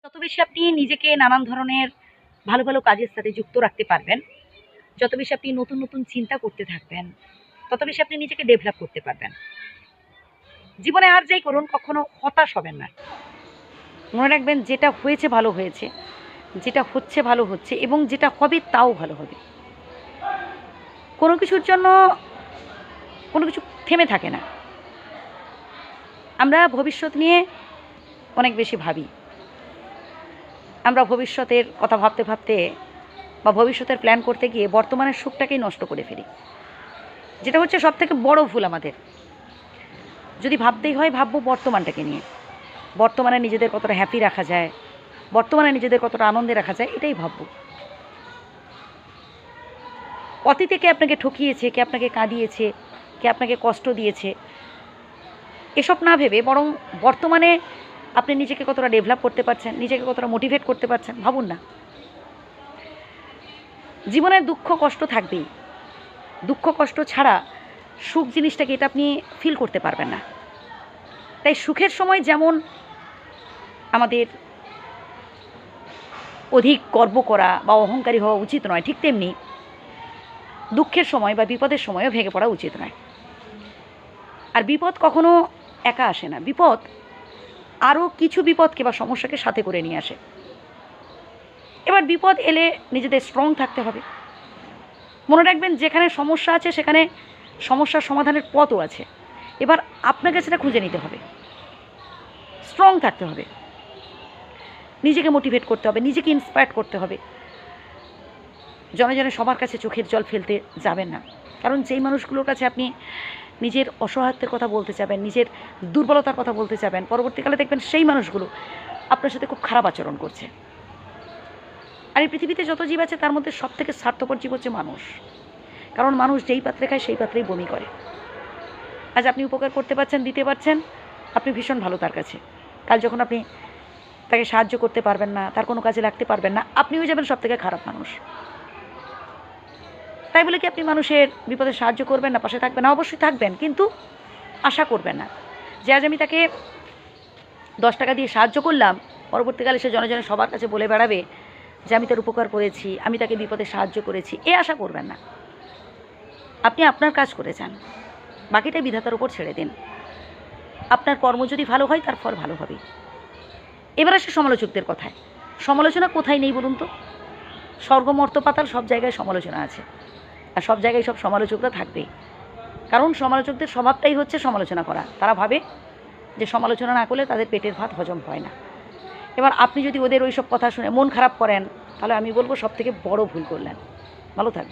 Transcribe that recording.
যত বেশি আপনি নিজেকে নানান ধরনের ভালো, ভালো কাজের সাথে যুক্ত রাখতে পারবেন, যত বেশি আপনি নতুন, নতুন চিন্তা করতে থাকবেন, তত বেশি আপনি নিজেকে ডেভেলপ করতে পারবেন। জীবনে আর যাই করুন কখনো হতাশ হবেন না। মনে রাখবেন যেটা হয়েছে ভালো হয়েছে, যেটা হচ্ছে ভালো হচ্ছে এবং যেটা হবে তাও ভালো হবে। কোনো কিছুর জন্য কোনো কিছু থেমে থাকে না। আমরা ভবিষ্যৎ নিয়ে অনেক বেশি ভাবি। আমরা ভবিষ্যতের কথা ভাবতে, ভাবতে বা ভবিষ্যতের প্ল্যান করতে গিয়ে বর্তমানের সুখটাকেই নষ্ট করে ফেলি। যেটা হচ্ছে সবথেকে বড় ভুল আমাদের। যদি ভাবতেই হয় ভাববো বর্তমানটাকে নিয়ে। বর্তমানে নিজেদের কতটা হ্যাপি রাখা যায়, বর্তমানে নিজেদের কতটা আনন্দে রাখা যায় এটাই ভাববো। অতীতে কে আপনাকে ঠকিয়েছে, কে আপনাকে কাঁদিয়েছে, কে আপনাকে কষ্ট দিয়েছে এসব না ভেবে বরং বর্তমানে আপনি নিজেকে কতটা ডেভেলপ করতে পারছেন, নিজেকে কতটা মোটিভেট করতে পারছেন ভাবুন না। জীবনের দুঃখ কষ্ট থাকবেই। দুঃখ কষ্ট ছাড়া সুখ জিনিসটাকে এটা আপনি ফিল করতে পারবেন না। তাই সুখের সময় যেমন আমাদের অধিক গর্ব করা বা অহংকারী হওয়া উচিত নয়, ঠিক তেমনি দুঃখের সময় বা বিপদের সময়ও ভেঙে পড়া উচিত নয়। আর বিপদ কখনো একা আসে না, বিপদ আরও কিছু বিপদকে বা সমস্যাকে সাথে করে নিয়ে আসে। এবার বিপদ এলে নিজেদের স্ট্রং থাকতে হবে। মনে রাখবেন যেখানে সমস্যা আছে সেখানে সমস্যার সমাধানের পথও আছে। এবার আপনাকে সেটা খুঁজে নিতে হবে, স্ট্রং থাকতে হবে, নিজেকে মোটিভেট করতে হবে, নিজেকে ইন্সপায়ার করতে হবে। জনে জনে সবার কাছে চোখের জল ফেলতে যাবেন না। কারণ যেই মানুষগুলোর কাছে আপনি নিজের অসহায়ত্বের কথা বলতে চাবেন, নিজের দুর্বলতার কথা বলতে চাবেন, পরবর্তীকালে দেখবেন সেই মানুষগুলো আপনার সাথে খুব খারাপ আচরণ করছে। আর এই পৃথিবীতে যত জীব আছে তার মধ্যে সবথেকে স্বার্থপর জীব হচ্ছে মানুষ। কারণ মানুষ যেই পাত্রে খায় সেই পাত্রেই বমি করে। আজ আপনি উপকার করতে পারছেন, দিতে পারছেন, আপনি ভীষণ ভালো তার কাছে। কাল যখন আপনি তাকে সাহায্য করতে পারবেন না, তার কোনো কাজে লাগতে পারবেন না, আপনি হয়ে যাবেন সবথেকে খারাপ মানুষ। তাই বলে কি আপনি মানুষের বিপদে সাহায্য করবেন না, পাশে থাকবেন না? অবশ্যই থাকবেন, কিন্তু আশা করবেন না যে আজ আমি তাকে 10 টাকা দিয়ে সাহায্য করলাম, পরবর্তীকালে সে জনে জনে সবার কাছে বলে বেড়াবে যে আমি তার উপকার করেছি, আমি তাকে বিপদে সাহায্য করেছি। এ আশা করবেন না। আপনি আপনার কাজ করে যান, বাকিটাই বিধাতার উপর ছেড়ে দিন। আপনার কর্ম যদি ভালো হয় তার ফল ভালো হবে। এবার আসে সমালোচকদের কথায়। সমালোচনা কোথায় নেই বলুন তো? স্বর্গ মর্ত পাতাল সব জায়গায় সমালোচনা আছে, আর সব জায়গায় সব সমালোচকরা থাকবেই। কারণ সমালোচকদের স্বভাবটাই হচ্ছে সমালোচনা করা। তারা ভাবে যে সমালোচনা না করলে তাদের পেটের ভাত হজম হয় না। এবার আপনি যদি ওদের ওই সব কথা শুনে মন খারাপ করেন, তাহলে আমি বলবো সবথেকে বড় ভুল করলেন। ভালো থাকবেন।